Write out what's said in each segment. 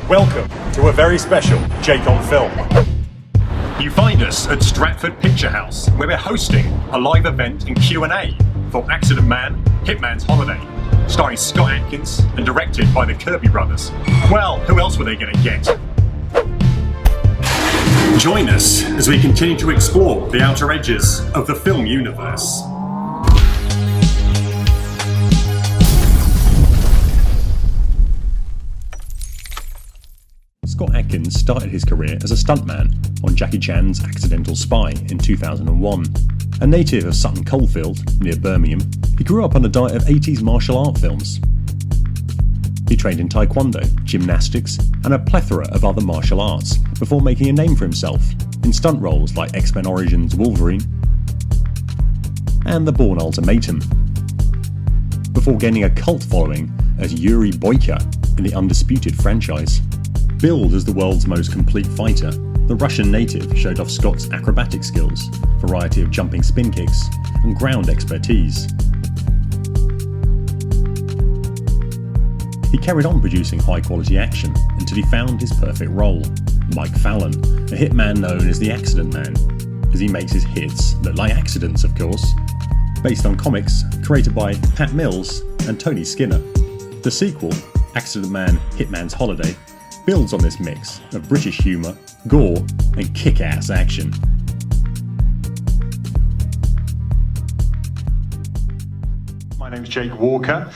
Welcome to a very special Jake on Film. You find us at Stratford Picture House, where we're hosting a live event and Q&A for Accident Man, Hitman's Holiday, starring Scott Adkins and directed by the Kirby brothers. Well, who else were they going to get? Join us as we continue to explore the outer edges of the film universe. Scott Adkins started his career as a stuntman on Jackie Chan's Accidental Spy in 2001. A native of Sutton Coldfield, near Birmingham, he grew up on a diet of 80s martial art films. He trained in taekwondo, gymnastics, and a plethora of other martial arts before making a name for himself in stunt roles like X-Men Origins Wolverine and The Bourne Ultimatum, before gaining a cult following as Yuri Boyka in the Undisputed franchise. Billed as the world's most complete fighter, the Russian native showed off Scott's acrobatic skills, variety of jumping spin kicks, and ground expertise. He carried on producing high-quality action until he found his perfect role, Mike Fallon, a hitman known as the Accident Man, as he makes his hits look like accidents, of course. Based on comics created by Pat Mills and Tony Skinner, the sequel, Accident Man, Hitman's Holiday, builds on this mix of British humour, gore, and kick-ass action. My name's Jake Walker,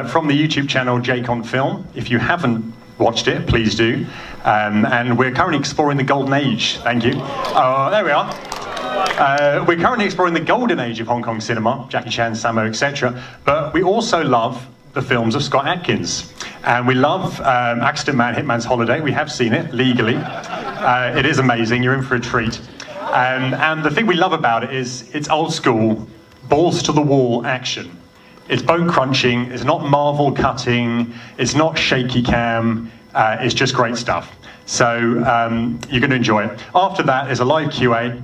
from the YouTube channel Jake on Film. If you haven't watched it, please do. And we're currently exploring the golden age. Thank you. There we are. We're currently exploring the golden age of Hong Kong cinema, Jackie Chan, Sammo, etc. But we also love the films of Scott Adkins. And we love Accident Man, Hitman's Holiday. We have seen it legally. It is amazing. You're in for a treat. And the thing we love about it is it's old school, balls to the wall action. It's bone crunching. It's not Marvel cutting. It's not shaky cam. It's just great stuff. So you're going to enjoy it. After that is a live QA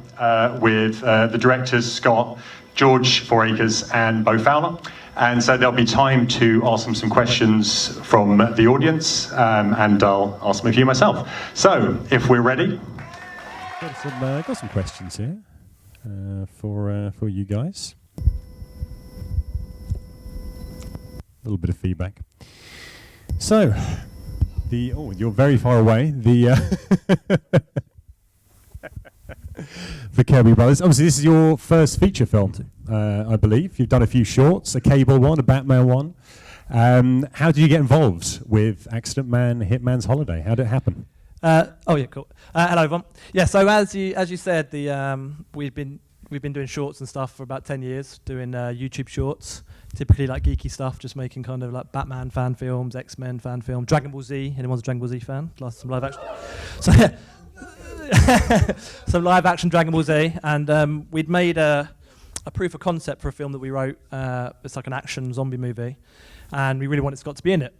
with the directors Scott, George Fouracres, and Beau Fowler. And so there'll be time to ask them some questions from the audience, and I'll ask them a few myself. So, if we're ready. Got some questions here for you guys. A little bit of feedback. So, you're very far away. The Kirby brothers. Obviously, this is your first feature film, I believe. You've done a few shorts, a Cable one, a Batman one. How did you get involved with Accident Man, Hitman's Holiday? How did it happen? Cool. Hello, everyone. Yeah, so as you said, we've been doing shorts and stuff for about 10 years, doing YouTube shorts, typically like geeky stuff, just making kind of like Batman fan films, X-Men fan film, Dragon Ball Z. Anyone's a Dragon Ball Z fan? Some live action. So yeah. Some live action Dragon Ball Z, and we'd made a proof of concept for a film that we wrote. It's like an action zombie movie, and we really wanted Scott to be in it.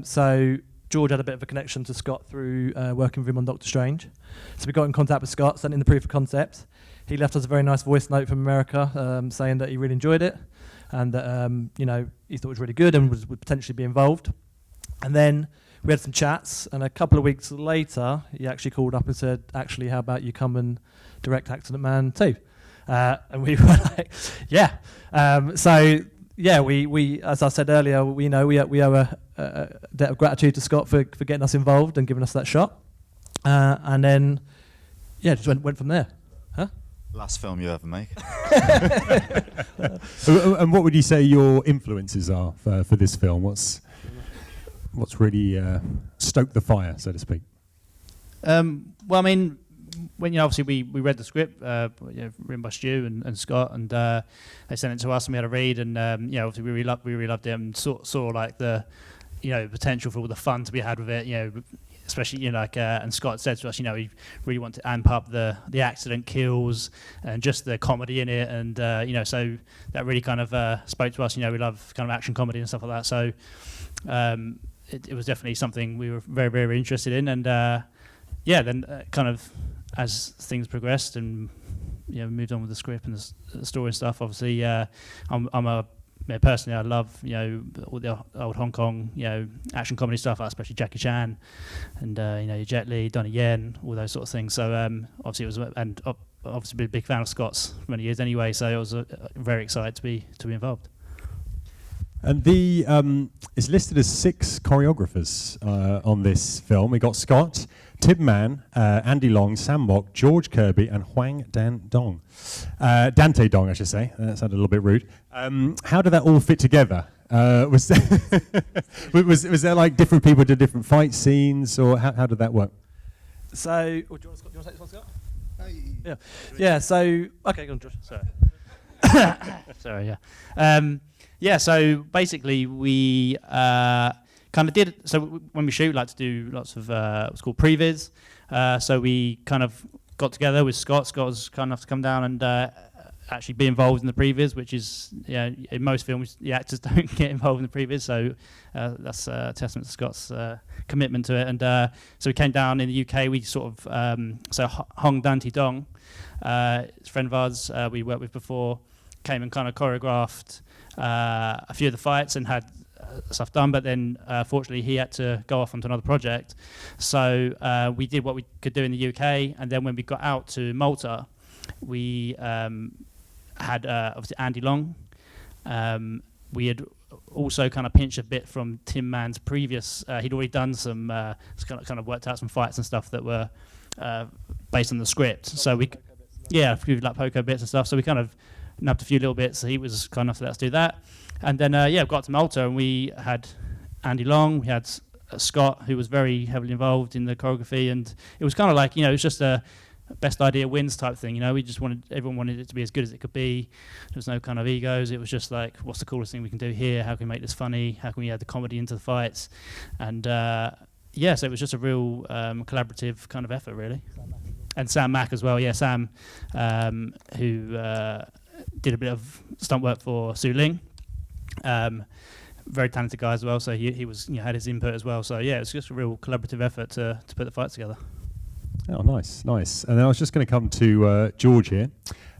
So George had a bit of a connection to Scott through working with him on Doctor Strange. So we got in contact with Scott, sent in the proof of concept. He left us a very nice voice note from America saying that he really enjoyed it, and that he thought it was really good and would potentially be involved. And then we had some chats, and a couple of weeks later, he actually called up and said, actually, how about you come and direct Accident Man 2? And we were like, yeah. We as I said earlier, we owe a debt of gratitude to Scott for getting us involved and giving us that shot. And then, just went from there. Huh? Last film you ever make. And what would you say your influences are for this film? What's really stoked the fire, so to speak? Well, I mean, when obviously we read the script, written by Stu and Scott, and they sent it to us, and we had a read, and obviously we really loved it, and saw like the potential for all the fun to be had with it, especially and Scott said to us, we really want to amp up the accident kills and just the comedy in it, and so that really kind of spoke to us. We love kind of action comedy and stuff like that, so. It was definitely something we were very, very interested in, and then kind of as things progressed and moved on with the script and the story and stuff. Obviously, I'm a personally, I love all the old Hong Kong action comedy stuff, especially Jackie Chan, and your Jet Li, Donnie Yen, all those sort of things. So obviously it was, and obviously been a big fan of Scott's for many years anyway. So I was very excited to be involved. And it's listed as 6 choreographers on this film. We got Scott, Tim Mann, Andy Long, Sam Mock, George Kirby, and Huang Dan Dong. Dante Dong, I should say. That sounded a little bit rude. How did that all fit together? Was there like different people did different fight scenes, or how did that work? So, do you want to take this one, Scott? Yeah. Yeah. So, okay, go on, George. Sorry. Sorry. Yeah. So basically, we kind of did. So when we shoot, like to do lots of what's called previs. So we kind of got together with Scott. Scott was kind enough to come down and actually be involved in the previs, which is in most films the actors don't get involved in the previs. So that's a testament to Scott's commitment to it. And so we came down in the UK. We sort of so Hong Dante Dong, a friend of ours we worked with before, came and kind of choreographed a few of the fights and had stuff done, but then fortunately he had to go off onto another project. So we did what we could do in the UK, and then when we got out to Malta, we had obviously Andy Long. We had also kind of pinched a bit from Tim Mann's previous. He'd already done some kind of worked out some fights and stuff that were based on the script. So we, a few like Poco bits and stuff. So we kind of nabbed a few little bits. So he was kind enough to let us do that. And then we got to Malta and we had Andy Long. We had Scott, who was very heavily involved in the choreography, and it was kind of like it was just a best idea wins type thing. We just everyone wanted it to be as good as it could be. There was no kind of egos. It was just like, what's the coolest thing we can do here? How can we make this funny? How can we add the comedy into the fights? And so it was just a real collaborative kind of effort, really. And Sam Mack as well. Yeah, Sam, who did a bit of stunt work for Su Ling. Very talented guy as well. So he was had his input as well. So yeah, it was just a real collaborative effort to put the fights together. Oh, nice. And then I was just going to come to George here.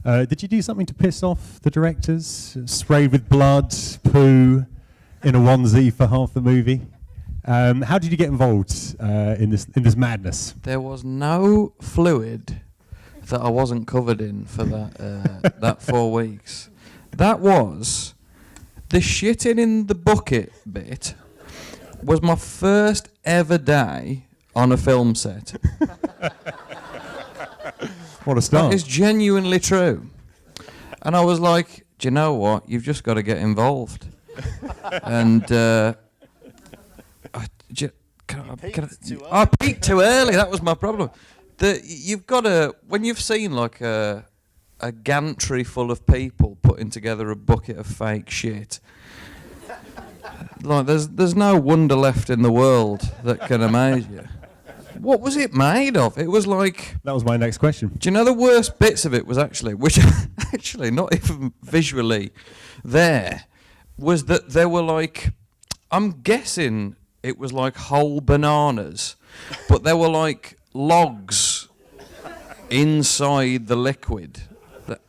Did you do something to piss off the directors? Sprayed with blood, poo, in a onesie for half the movie? How did you get involved in this madness? There was no fluid that I wasn't covered in for that 4 weeks. That was the shitting in the bucket bit. Was my first ever day on a film set. What a start. That is genuinely true. And I was like, do you know what? You've just got to get involved. And I peaked too early. That was my problem. You've got to, when you've seen like a gantry full of people putting together a bucket of fake shit, like there's no wonder left in the world that can amaze you. What was it made of? It was like... That was my next question. Do you know the worst bits of it was which actually not even visually there, was that there were like, I'm guessing it was like whole bananas, but there were like logs inside the liquid.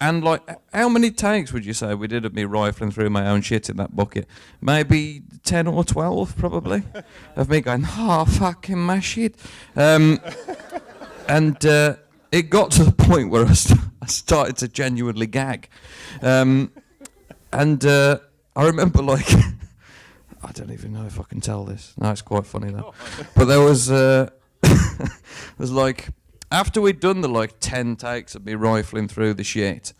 And like, how many takes would you say we did of me rifling through my own shit in that bucket? Maybe 10 or 12, probably, of me going, fucking my shit. And it got to the point where I started to genuinely gag. And I remember, like, I don't even know if I can tell this. No, it's quite funny, though. But there was like... After we'd done the 10 takes of me rifling through the shit,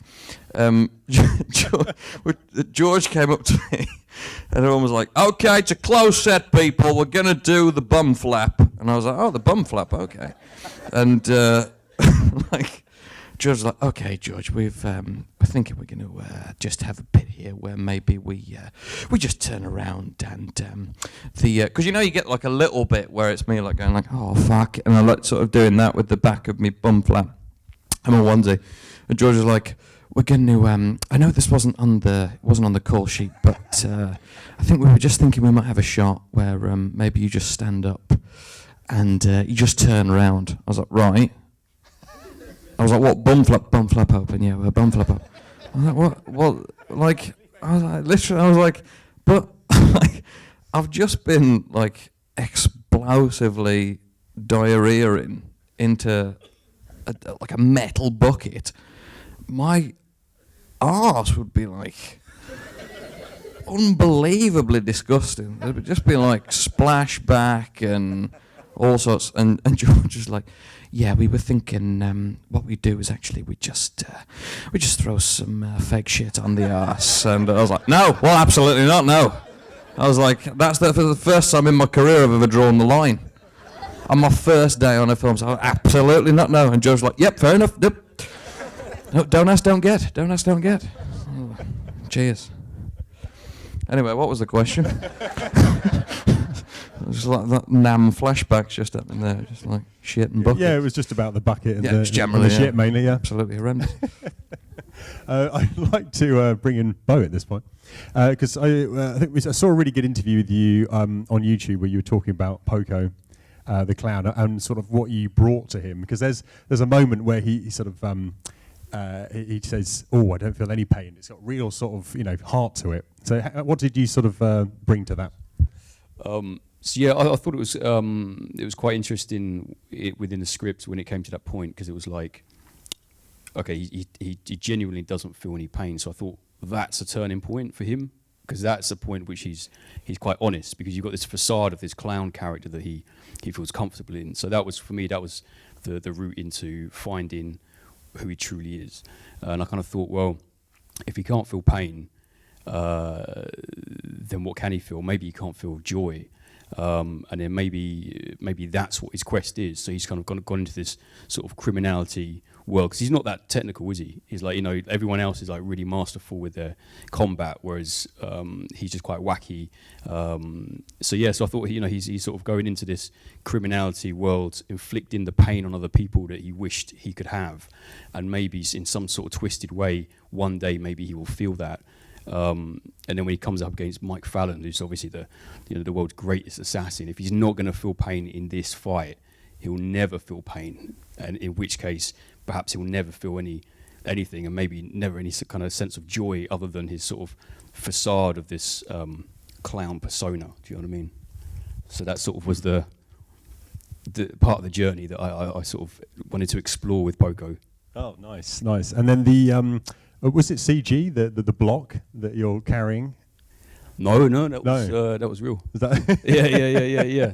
George came up to me and everyone was like, okay, it's a close set, people, we're going to do the bum flap. And I was like, oh, the bum flap, okay. And George was like, okay, George, we're thinking we're going to just have a bit here where maybe we just turn around and because you get like a little bit where it's me like going like, oh fuck, and I like sort of doing that with the back of me bum flap and my onesie, and George was like, we're going to I know this wasn't on the call sheet, but I think we were just thinking we might have a shot where maybe you just stand up and you just turn around. I was like, right. I was like, what, bum flap open? Yeah, bum flap up. I was like, what, like, but like, I've just been like explosively diarrheaing into like a metal bucket. My arse would be like unbelievably disgusting. It would just be like splashback and all sorts. And George is like, yeah, we were thinking what we do is actually we just throw some fake shit on the arse. And I was like, no, well, absolutely not, no. I was like, that's for the first time in my career I've ever drawn the line. On my first day on a film, so absolutely not, no. And George's like, yep, fair enough. Yep. No, don't ask, don't get. Don't ask, don't get. Oh, cheers. Anyway, what was the question? It was like that Nam flashbacks just up in there, just like shit and buckets. Yeah, it was just about the bucket and Yeah, just generally, the shit mainly, yeah. Absolutely horrendous. I'd like to bring in Beau at this point, because I think I saw a really good interview with you on YouTube where you were talking about Poco the Clown and sort of what you brought to him, because there's a moment where he sort of he says, "Oh, I don't feel any pain." It's got real sort of heart to it. So what did you sort of bring to that? So yeah, I thought it was quite interesting within the script when it came to that point, because it was like, okay, he genuinely doesn't feel any pain. So I thought that's a turning point for him, because that's a point which he's quite honest, because you've got this facade of this clown character that he feels comfortable in. So that was, for me, that was the route into finding who he truly is. And I kind of thought, well, if he can't feel pain, then what can he feel? Maybe he can't feel joy. And then maybe that's what his quest is. So he's kind of gone into this sort of criminality world, because he's not that technical, is he? He's like, everyone else is like really masterful with their combat, whereas he's just quite wacky. So I thought he's sort of going into this criminality world, inflicting the pain on other people that he wished he could have, and maybe in some sort of twisted way, one day maybe he will feel that. And then when he comes up against Mike Fallon, who's obviously the world's greatest assassin, if he's not going to feel pain in this fight, he'll never feel pain. And in which case, perhaps he'll never feel anything, and maybe never any kind of sense of joy other than his sort of facade of this clown persona. Do you know what I mean? So that sort of was the part of the journey that I sort of wanted to explore with Poco. Oh, nice. And then the was it CG, the block that you're carrying? No, that was real. Was that? Yeah.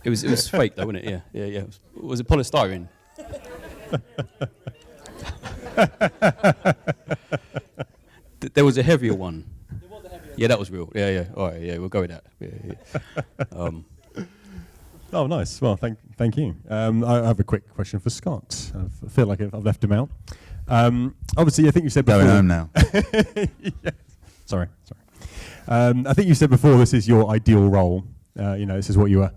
It was fake though, wasn't it? Yeah. Was it polystyrene? There was a heavier one. Yeah, that was real. Yeah. All right, yeah, we'll go with that. Yeah. Oh, nice. Well, thank you. I have a quick question for Scott. I feel like I've left him out. Obviously, I think you said before. Going home now. Yeah. Sorry. I think you said before this is your ideal role. This is what you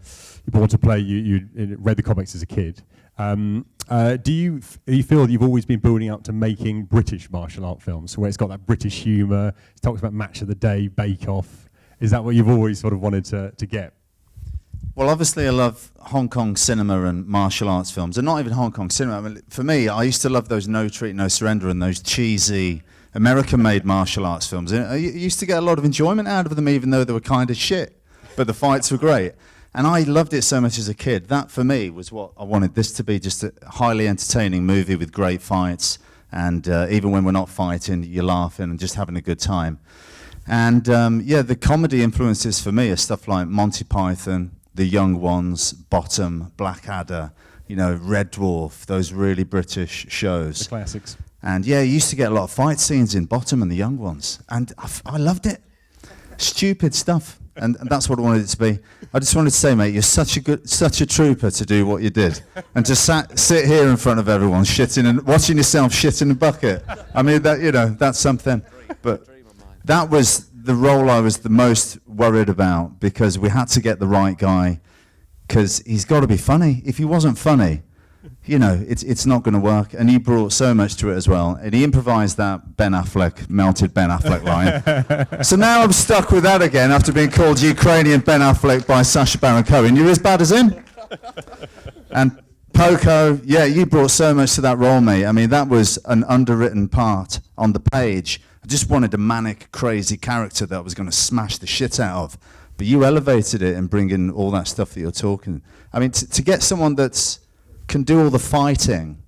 born to play. You read the comics as a kid. Do you feel that you've always been building up to making British martial art films, where it's got that British humour? It talks about Match of the Day, Bake Off. Is that what you've always sort of wanted to get? Well, obviously I love Hong Kong cinema and martial arts films, and not even Hong Kong cinema. I mean, for me, I used to love those No Treat, No Surrender and those cheesy American-made martial arts films. And I used to get a lot of enjoyment out of them, even though they were kind of shit, but the fights were great. And I loved it so much as a kid. That, for me, was what I wanted this to be, just a highly entertaining movie with great fights. And even when we're not fighting, you're laughing and just having a good time. And, the comedy influences for me are stuff like Monty Python, The Young Ones, Bottom, Blackadder, Red Dwarf, those really British shows. The classics. And, you used to get a lot of fight scenes in Bottom and The Young Ones. And I loved it. Stupid stuff. And that's what I wanted it to be. I just wanted to say, mate, you're such a trooper to do what you did, and to sit here in front of everyone, shitting and watching yourself shit in a bucket. I mean, that's something. But that was the role I was the most worried about, because we had to get the right guy, because he's got to be funny. If he wasn't funny, it's not going to work. And he brought so much to it as well. And he improvised that melted Ben Affleck line. So now I'm stuck with that again after being called Ukrainian Ben Affleck by Sacha Baron Cohen. You're as bad as him? And Poco, you brought so much to that role, mate. I mean, that was an underwritten part on the page I just wanted a manic, crazy character that I was going to smash the shit out of. But you elevated it and bring in all that stuff that you're talking. I mean, to get someone that can do all the fighting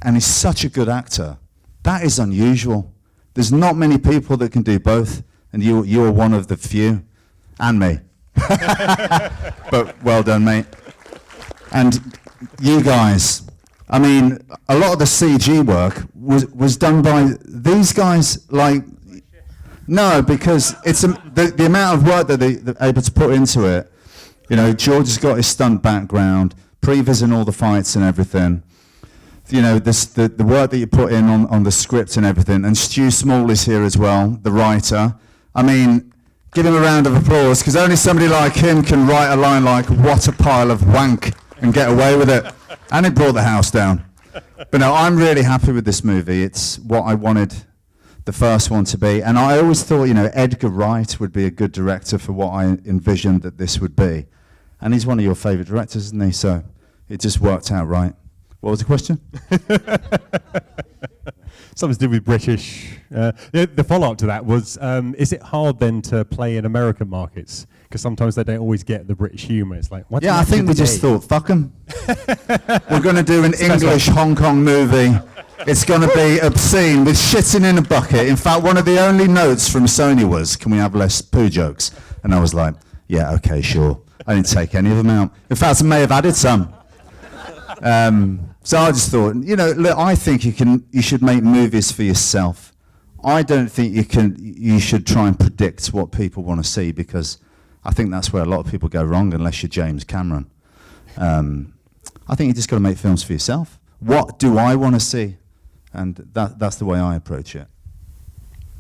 and is such a good actor, that is unusual. There's not many people that can do both, and you're one of the few, and me. But well done, mate. And you guys, I mean, a lot of the CG work was done by these guys, like, no, because it's the amount of work that they're able to put into it. You know, George has got his stunt background, Previs in all the fights and everything. You know, the work that you put in on the script and everything. And Stu Small is here as well, the writer. I mean, give him a round of applause, because only somebody like him can write a line like, "What a pile of wank," and get away with it. And it brought the house down. But no, I'm really happy with this movie. It's what I wanted the first one to be. And I always thought, you know, Edgar Wright would be a good director for what I envisioned that this would be. And he's one of your favourite directors, isn't he? So it just worked out right. What was the question? Something to do with British. The follow-up to that was, is it hard then to play in American markets? Because sometimes they don't always get the British humour. It's like, what? Yeah, I think we just thought, fuck 'em. We're going to do an English Hong Kong movie. It's going to be obscene with shitting in a bucket. In fact, one of the only notes from Sony was, "Can we have less poo jokes?" And I was like, yeah, okay, sure. I didn't take any of them out. In fact, I may have added some. So I just thought, you know, look, I think you should make movies for yourself. I don't think you should try and predict what people want to see, because I think that's where a lot of people go wrong, unless you're James Cameron. I think you just got to make films for yourself. What do I want to see? And that's the way I approach it.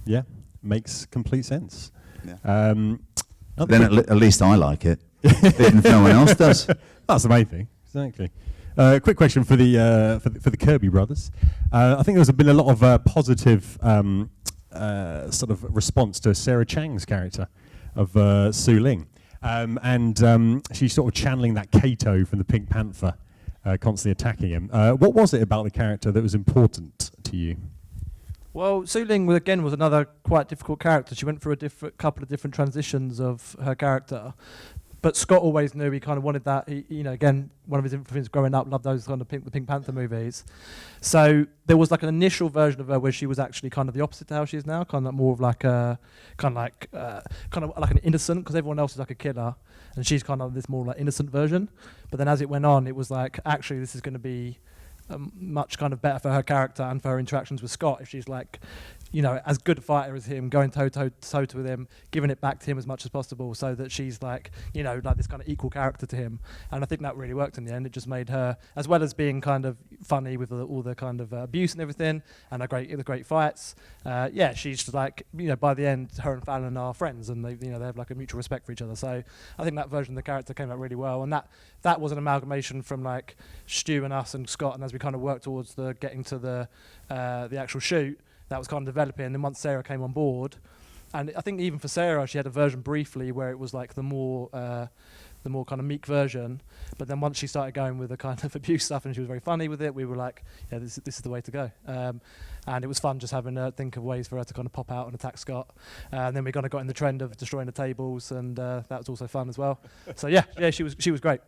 Yeah, makes complete sense. Yeah. Then at least I like it, even if no one else does. That's the main thing, exactly. Quick question for the Kirby brothers. I think there's been a lot of positive sort of response to Sarah Chang's character of Su Ling, and she's sort of channeling that Kato from the Pink Panther, constantly attacking him. What was it about the character that was important to you? Well, Su Ling was another quite difficult character. She went through a couple of different transitions of her character. But Scott always knew he kind of wanted that. He, again, one of his influences growing up, loved those kind of the Pink Panther movies. So there was like an initial version of her where she was actually kind of the opposite to how she is now, kind of more of like like an innocent, because everyone else is like a killer, and she's kind of this more like innocent version. But then as it went on, it was like, actually this is going to be much kind of better for her character and for her interactions with Scott if she's like, you know, as good a fighter as him, going toe-to-toe with him, giving it back to him as much as possible, so that she's like, you know, like this kind of equal character to him. And I think that really worked in the end. It just made her, as well as being kind of funny with all the kind of abuse and everything, and the great fights. Yeah, she's just like, you know, by the end, her and Fallon are friends, and they have like a mutual respect for each other. So I think that version of the character came out really well, and that was an amalgamation from like Stu and us and Scott, and as we kind of worked towards getting to the actual shoot, that was kind of developing. And then once Sarah came on board, and I think even for Sarah, she had a version briefly where it was like the more kind of meek version. But then once she started going with the kind of abuse stuff, and she was very funny with it, we were like, yeah, this is the way to go. And it was fun just having to think of ways for her to kind of pop out and attack Scott. And then we kind of got in the trend of destroying the tables, and that was also fun as well. So yeah, she was great.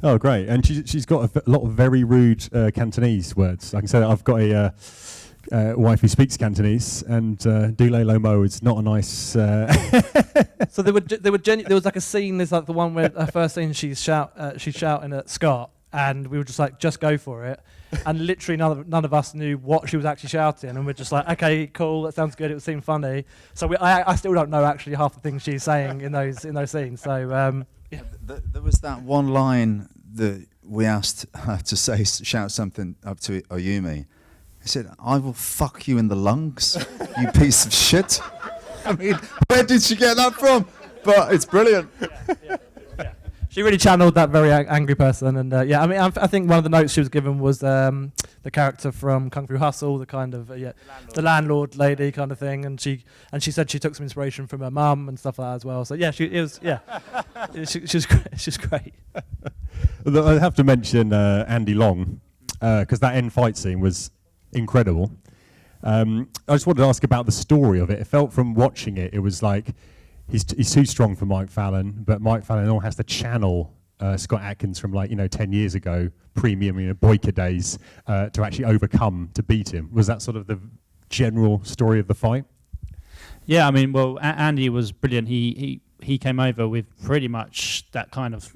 Oh, great. And she's got a lot of very rude Cantonese words. I can say that I've got a wife who speaks Cantonese, and Dule Lo Mo is not a nice. So there was like a scene. There's like the one where her first scene she's shouting at Scott, and we were just like, just go for it. And literally none of us knew what she was actually shouting, and we're just like, okay, cool, that sounds good. It seemed funny. So I still don't know actually half the things she's saying in those scenes. So yeah. There was that one line that we asked her to say, shout something up to Oyumi. He said, "I will fuck you in the lungs, you piece of shit." I mean, where did she get that from? But it's brilliant. Yeah. She really channeled that very angry person, and I mean, I think one of the notes she was given was the character from Kung Fu Hustle, the kind of the landlord lady kind of thing, and she said she took some inspiration from her mum and stuff like that as well. So yeah, she was great. I have to mention Andy Long, because that end fight scene was incredible. I just wanted to ask about the story of it. It felt from watching it, it was like he's too strong for Mike Fallon, but Mike Fallon all has to channel Scott Adkins from 10 years ago, premium Boyka days, to actually overcome, to beat him. Was that sort of the general story of the fight? Yeah, I mean, well, Andy was brilliant. He came over with pretty much that kind of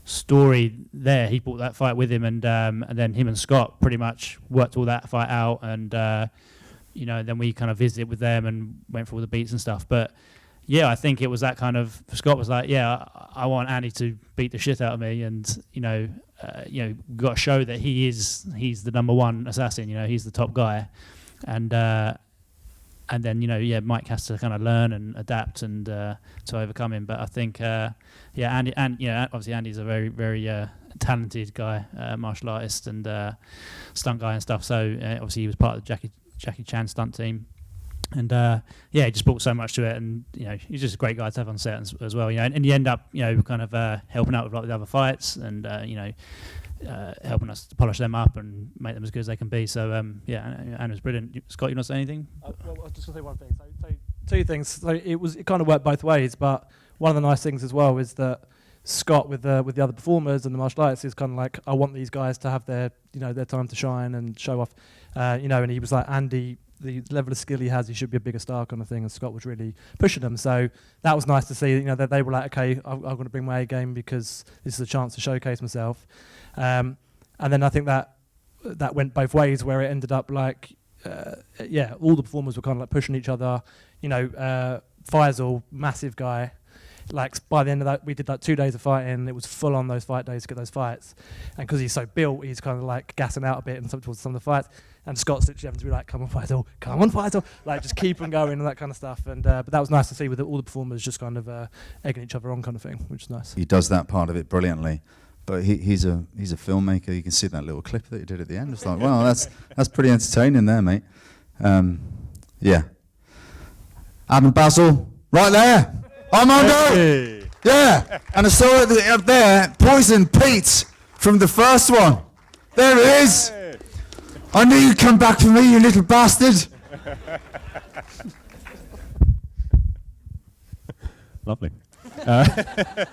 story there. He brought that fight with him, and then him and Scott pretty much worked all that fight out, and then we kind of visited with them and went through all the beats and stuff. But yeah, I think it was that kind of, Scott was like, yeah, I want Andy to beat the shit out of me, and we've got to show that he's the number one assassin. He's the top guy, and then Mike has to kind of learn and adapt and to overcome him. But I think Andy, and obviously Andy's a very, very talented guy, martial artist and stunt guy and stuff. So obviously he was part of the Jackie Chan stunt team, and he just brought so much to it. And he's just a great guy to have on set as well. And he end up kind of helping out with the other fights and helping us to polish them up and make them as good as they can be. So and it was brilliant. Scott, you want to say anything? Well, I was just going to say one thing. So two things. So it kind of worked both ways, but one of the nice things as well is that Scott with the other performers and the martial artists is kind of like, I want these guys to have their their time to shine and show off, and he was like, Andy, the level of skill he has, he should be a bigger star kind of thing, and Scott was really pushing them. So that was nice to see, that they were like, okay, I'm going to bring my A game because this is a chance to showcase myself. And then I think that went both ways, where it ended up like, all the performers were kind of like pushing each other. Faisal, massive guy. Like by the end of that, we did like 2 days of fighting. It was full on those fight days to get those fights. And because he's so built, he's kind of like gassing out a bit and towards some of the fights. And Scott's literally having to be like, come on, Faisal, like just keep them going and that kind of stuff. And but that was nice to see with all the performers just kind of egging each other on kind of thing, which is nice. He does that part of it brilliantly. But he's a filmmaker. You can see that little clip that he did at the end. It's like, wow, that's pretty entertaining there, mate. Yeah. Adam Basil, right there. Armando. Hey. Yeah. And I saw it up there, Poison Pete from the first one. There it is. Hey. I knew you'd come back for me, you little bastard. Lovely. I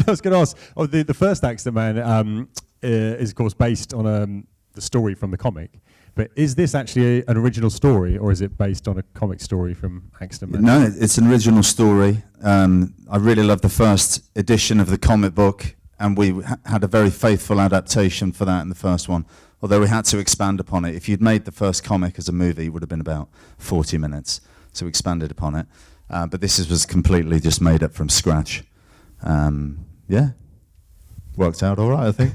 was going to ask, the first Accident Man is, of course, based on the story from the comic. But is this actually an original story, or is it based on a comic story from Accident Man? No, it's an original story. I really love the first edition of the comic book, and we had a very faithful adaptation for that in the first one, although we had to expand upon it. If you'd made the first comic as a movie, it would have been about 40 minutes, so we expanded upon it. But this was completely just made up from scratch. Worked out all right, I think.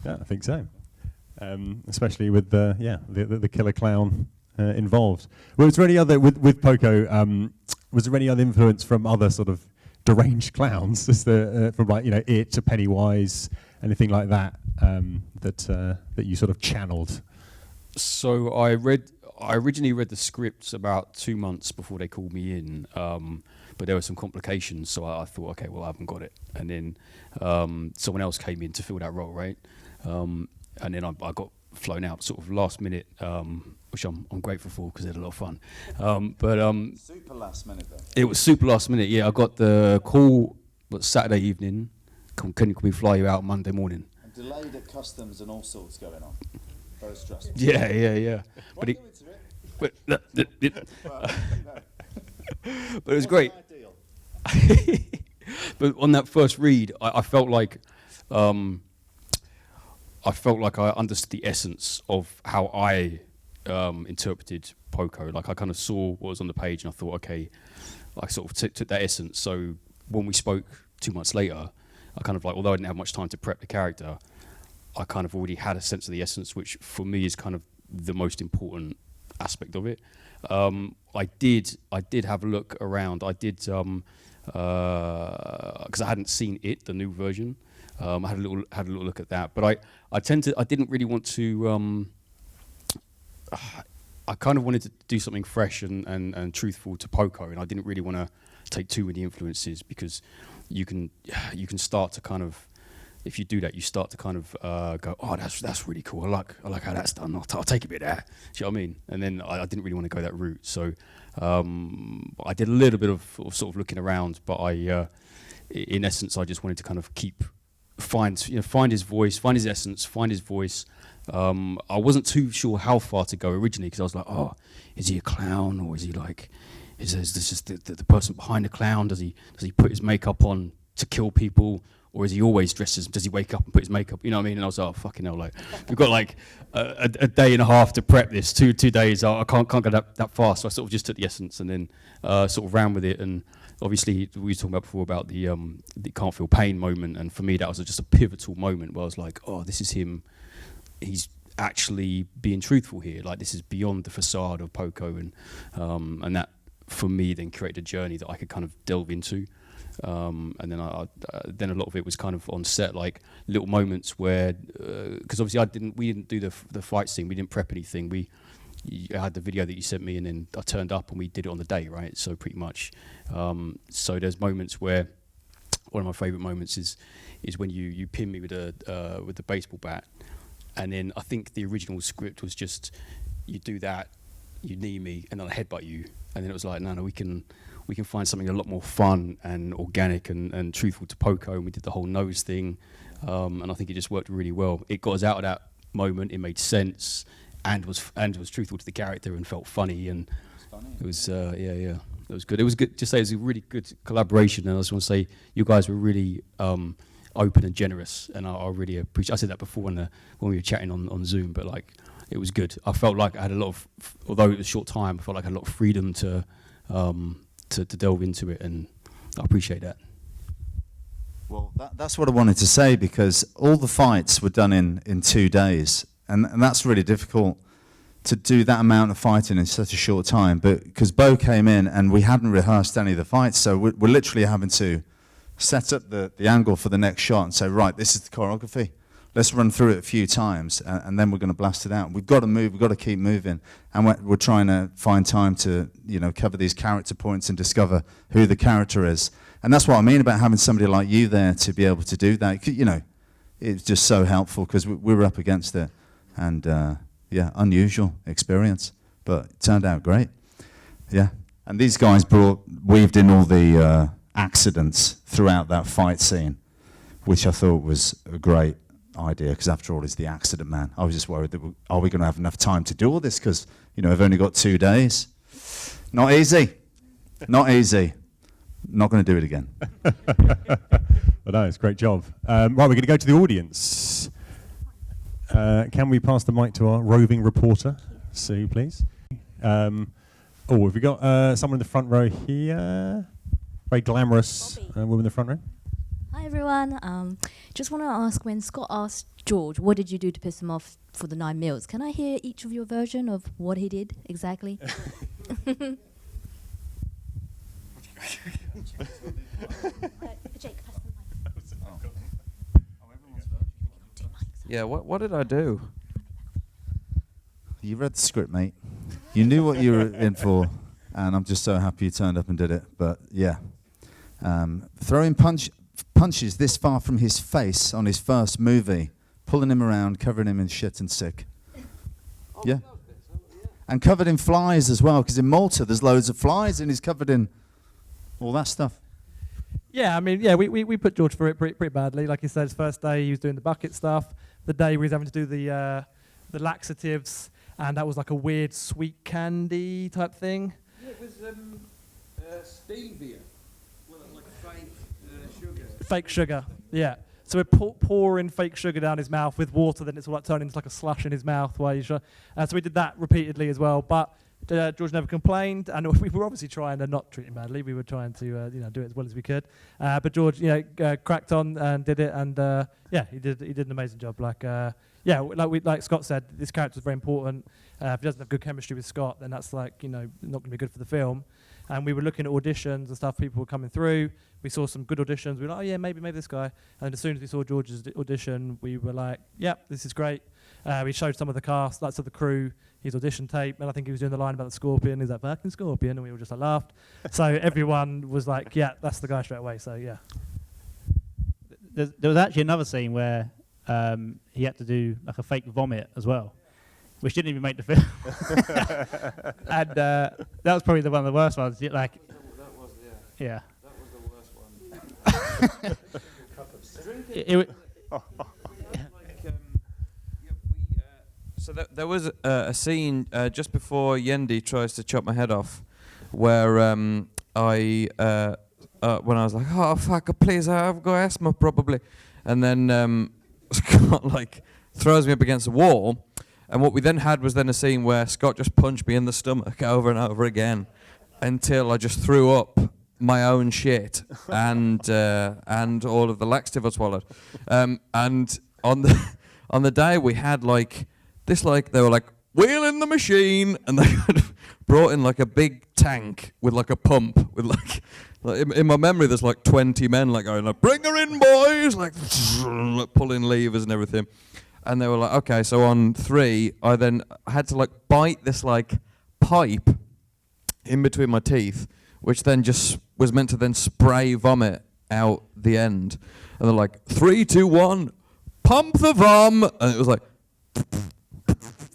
Yeah, I think so. Especially with the killer clown involved. Was there any other with Poco? Was there any other influence from other sort of deranged clowns, from It to Pennywise, anything like that that you sort of channeled? So I originally read the scripts about 2 months before they called me in. But there were some complications, so I thought, okay, well, I haven't got it. And then someone else came in to fill that role, right? And then I got flown out sort of last minute, which I'm grateful for because they had a lot of fun. Super last minute, though. It was super last minute, yeah. I got the call Saturday evening, can we fly you out Monday morning? And delayed at customs and all sorts going on. Very stressful. Yeah. But it was great. But on that first read, I felt like I understood the essence of how I interpreted Poco. Like I kind of saw what was on the page, and I thought, okay, I sort of took that essence. So when we spoke 2 months later, I kind of like, although I didn't have much time to prep the character, I kind of already had a sense of the essence, which for me is kind of the most important aspect of it. I did have a look around. I did because I hadn't seen it, the new version. I had a little look at that, but I didn't really want to. I kind of wanted to do something fresh and truthful to Poco, and I didn't really want to take too many influences because you can start to kind of if you do that, you start to kind of go, oh, that's really cool. I like how that's done. I'll take a bit of that. Do you know what I mean? And then I didn't really want to go that route, so I did a little bit of sort of looking around, but in essence, I just wanted to kind of find his voice, find his essence, find his voice. I wasn't too sure how far to go originally, because I was like, oh, is he a clown, or is he like, is this just the person behind the clown? Does he put his makeup on to kill people, or is he always dressed as? Does he wake up and put his makeup? You know what I mean? And I was like, oh, fucking hell! Like, we've got like a day and a half to prep this. 2 days. I can't go that fast. So I sort of just took the essence and then sort of ran with it. And obviously, we were talking about before about the can't feel pain moment, and for me that was just a pivotal moment where I was like, oh, this is him. He's actually being truthful here. Like, this is beyond the facade of Poco, and that for me then created a journey that I could kind of delve into. And then then a lot of it was kind of on set, like little moments where, because obviously we didn't do the fight scene, we didn't prep anything. I had the video that you sent me, and then I turned up and we did it on the day, right? So pretty much. So there's moments where one of my favourite moments is when you pin me with the baseball bat, and then I think the original script was just you do that, you knee me, and then I headbutt you, and then it was like, no, we can find something a lot more fun and organic and truthful to Poco, and we did the whole nose thing, and I think it just worked really well. It got us out of that moment. It made sense and was truthful to the character and felt funny, and it was it was good. It was good to say. It was a really good collaboration, and I just want to say you guys were really open and generous, and I really appreciate. I said that before when we were chatting on Zoom, but like it was good. I felt like I had a lot of, although it was a short time, I felt like I had a lot of freedom to delve into it, and I appreciate that. Well, that's what I wanted to say, because all the fights were done in 2 days, and that's really difficult to do that amount of fighting in such a short time. But because Beau came in and we hadn't rehearsed any of the fights, so we're literally having to set up the angle for the next shot and say, right, this is the choreography. Let's run through it a few times, and then we're going to blast it out. We've got to move. We've got to keep moving, and we're trying to find time to cover these character points and discover who the character is. And that's what I mean about having somebody like you there to be able to do that. It's just so helpful, because we were up against it, and unusual experience, but it turned out great. Yeah, and these guys weaved in all the accidents throughout that fight scene, which I thought was a great idea, because after all, he's the accident man. I was just worried that are we going to have enough time to do all this, because I've only got 2 days. Not easy. Not going to do it again. Well, no, it's a great job. Right, we're going to go to the audience. Can we pass the mic to our roving reporter, Sue, please? Have we got someone in the front row here? Very glamorous woman in the front row. Hi everyone. Just want to ask, when Scott asked George, what did you do to piss him off for the 9 meals? Can I hear each of your version of what he did exactly? Yeah, what did I do? You read the script, mate. You knew what you were in for, and I'm just so happy you turned up and did it. But yeah, throwing punches this far from his face on his first movie, pulling him around, covering him in shit and sick. Yeah. And covered in flies as well, because in Malta there's loads of flies, and he's covered in all that stuff. Yeah, I mean, yeah, we put George through it pretty badly. Like you said, his first day he was doing the bucket stuff. The day he was having to do the laxatives, and that was like a weird sweet candy type thing. Yeah, it was stevia. Well, like fake sugar. Fake sugar, yeah. So we're pouring fake sugar down his mouth with water, then it's all like turning into like a slush in his mouth while so we did that repeatedly as well. But George never complained, and we were obviously trying to not treat him badly. We were trying to do it as well as we could. But George cracked on and did it, and he did an amazing job. Like Scott said, this character is very important. If he doesn't have good chemistry with Scott, then that's not going to be good for the film. And we were looking at auditions and stuff. People were coming through. We saw some good auditions. We were like, oh yeah, maybe this guy. And as soon as we saw George's audition, we were like, yep, this is great. We showed some of the cast, lots of the crew, his audition tape, and I think he was doing the line about the scorpion. He's like, fucking scorpion, and we all just laughed. So everyone was like, yeah, that's the guy straight away. So yeah. there was actually another scene where he had to do like a fake vomit as well, which didn't even make the film. And that was probably one of the worst ones. Like, That was, yeah. That was the worst one. So there was a scene just before Yendi tries to chop my head off, where when I was like, oh fuck, please, I've got asthma probably, and then Scott like throws me up against the wall, and what we then had was then a scene where Scott just punched me in the stomach over and over again, until I just threw up my own shit and all of the laxative I swallowed, and on the day we had like this, like they were like wheel in the machine, and they kind of brought in like a big tank with like a pump with like in my memory there's like 20 men like going like bring her in boys, like pulling levers and everything, and they were like okay, so on 3 I then had to like bite this like pipe in between my teeth, which then just was meant to then spray vomit out the end, and they're like 3, 2, 1 pump the vom, and it was like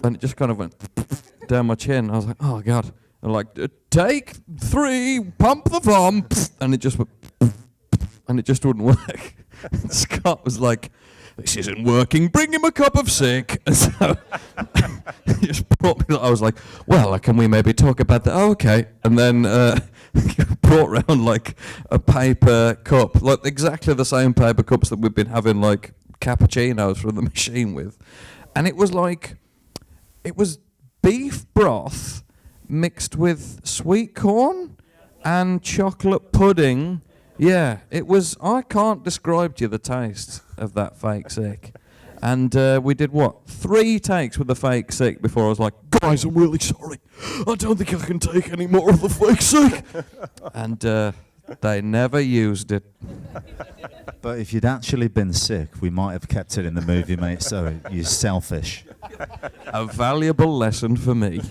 and it just kind of went down my chin. I was like, oh god. And like, take 3, pump the vom, and it just went, and it just wouldn't work. And Scott was like, this isn't working, bring him a cup of sick. And so he just brought me, I was like, well, can we maybe talk about that? Oh, okay. And then brought round like a paper cup, like exactly the same paper cups that we've been having like cappuccinos from the machine with. And it was like, it was beef broth mixed with sweet corn and chocolate pudding. Yeah, it was, I can't describe to you the taste of that fake sick. And we did, 3 takes with the fake sick before I was like, guys, I'm really sorry. I don't think I can take any more of the fake sick. And they never used it. But if you'd actually been sick, we might have kept it in the movie, mate. So you're selfish. A valuable lesson for me.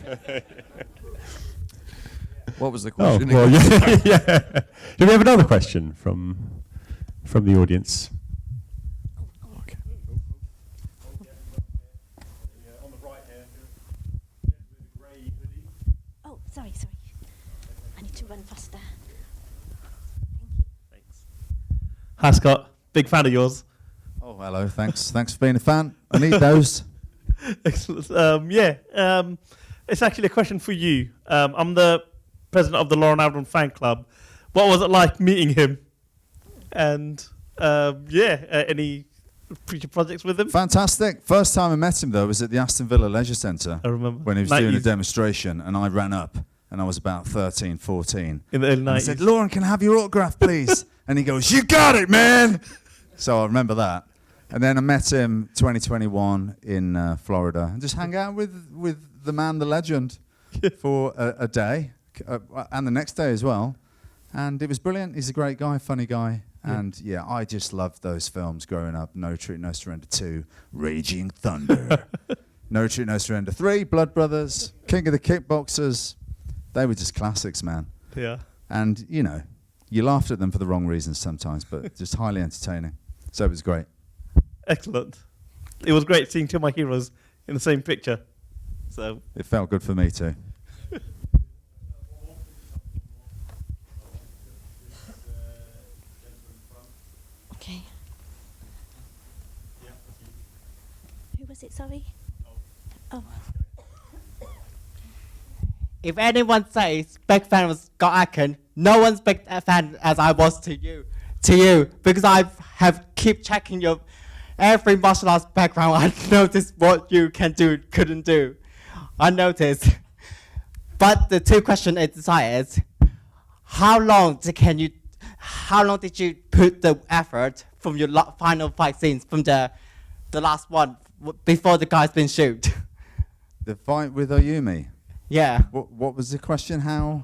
What was the question? Oh, well, yeah. Do we have another question from the audience? Okay. On the right here, grey hoodie. Oh, sorry. I need to run faster. Thanks. Hi, Scott. Big fan of yours. Oh, hello. Thanks for being a fan. I need those. Excellent. It's actually a question for you. I'm the president of the Lauren Alden fan club. What was it like meeting him? And any future projects with him? Fantastic. First time I met him, though, was at the Aston Villa Leisure Centre. I remember. When he was doing a demonstration, and I ran up, and I was about 13, 14. In the early 90s. I said, Lauren, can I have your autograph, please? And he goes, you got it, man! So I remember that. And then I met him 2021 in Florida, and just hang out with the man, the legend, for a day, and the next day as well. And it was brilliant. He's a great guy, funny guy. Yeah. And yeah, I just loved those films growing up. No Retreat, No Surrender 2, Raging Thunder. No Retreat, No Surrender 3, Blood Brothers, King of the Kickboxers. They were just classics, man. Yeah. And, you know, you laughed at them for the wrong reasons sometimes, but just highly entertaining. So it was great. Excellent. It was great seeing 2 of my heroes in the same picture. So It felt good for me too. Okay. Who was it, sorry? Oh. If anyone says big fan of Scott Adkins, no one's big fan as I was to you, because I have keep checking your every martial arts background. I noticed what you can do, couldn't do. I noticed. But the 2 questions is, how long did you put the effort from your final fight scenes from the last one before the guy's been shot? The fight with Oyumi. Yeah. What was the question? How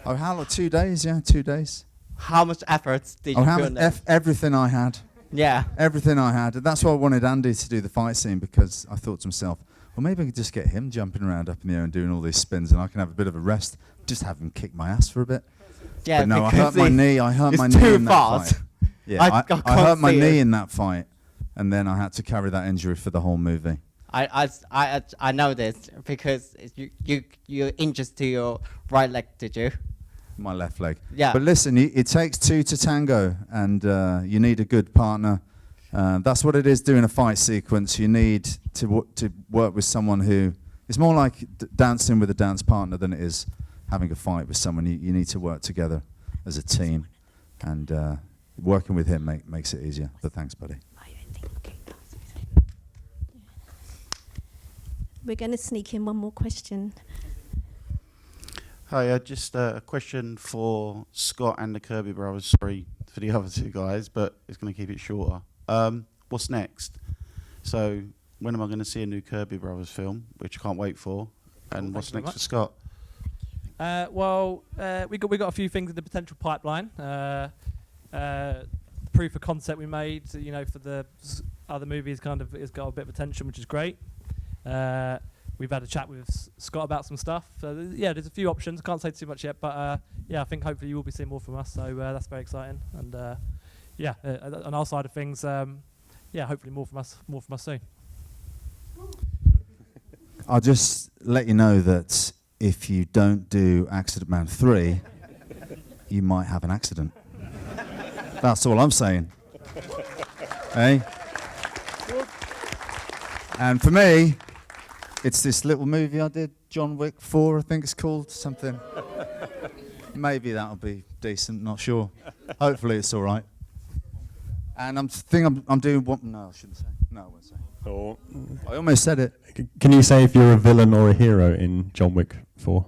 long? 2 days, yeah, 2 days. How much effort did you put in it? Everything I had. Yeah. Everything I had. And that's why I wanted Andy to do the fight scene, because I thought to myself, well, maybe I could just get him jumping around up in the air and doing all these spins, and I can have a bit of a rest. Just have him kick my ass for a bit. Yeah, but no, I because hurt my knee. I hurt it's my knee too in that fast. fight. Yeah, I I hurt my can't see knee it. in that fight, and then I had to carry that injury for the whole movie. I know this because you injured to your right leg, did you? My left leg. Yeah. But listen, it takes two to tango, and you need a good partner. That's what it is doing a fight sequence. You need to work with someone who... It's more like dancing with a dance partner than it is having a fight with someone. You need to work together as a team, and working with him makes it easier. But thanks, buddy. We're going to sneak in one more question. Hi, just a question for Scott and the Kirby brothers. Sorry for the other two guys, but it's going to keep it shorter. What's next? So, when am I going to see a new Kirby brothers film, which I can't wait for? And what's next for Scott? We got a few things in the potential pipeline. Proof of concept we made, for the other movies, kind of, it's got a bit of attention, which is great. We've had a chat with Scott about some stuff. So there's a few options. Can't say too much yet, but I think hopefully you will be seeing more from us. So that's very exciting. And on our side of things, hopefully more from us soon. I'll just let you know that if you don't do Accident Man 3, you might have an accident. That's all I'm saying. Hey? And for me, it's this little movie I did, John Wick 4, I think it's called, something. Maybe that'll be decent, not sure. Hopefully it's all right. And I'm doing what? No, I shouldn't say. No, I won't say. I almost said it. Can you say if you're a villain or a hero in John Wick 4?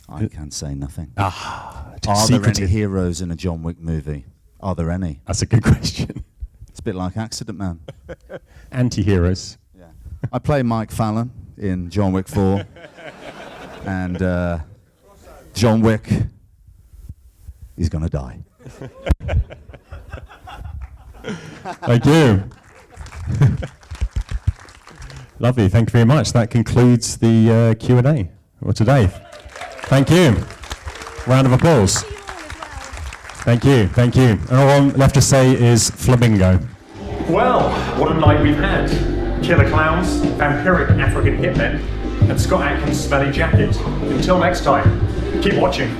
I can say nothing. Are there any heroes in a John Wick movie? Are there any? That's a good question. It's a bit like Accident Man. Anti-heroes. Yeah. I play Mike Fallon in John Wick 4. And John Wick, he's going to die. Thank you. Lovely, thank you very much. That concludes the Q&A for today. Thank you. Round of applause. Thank you, thank you. And all I'm left to say is flamingo. Well, what a night we've had. Killer clowns, vampiric African hitmen, and Scott Adkins' smelly jacket. Until next time, keep watching.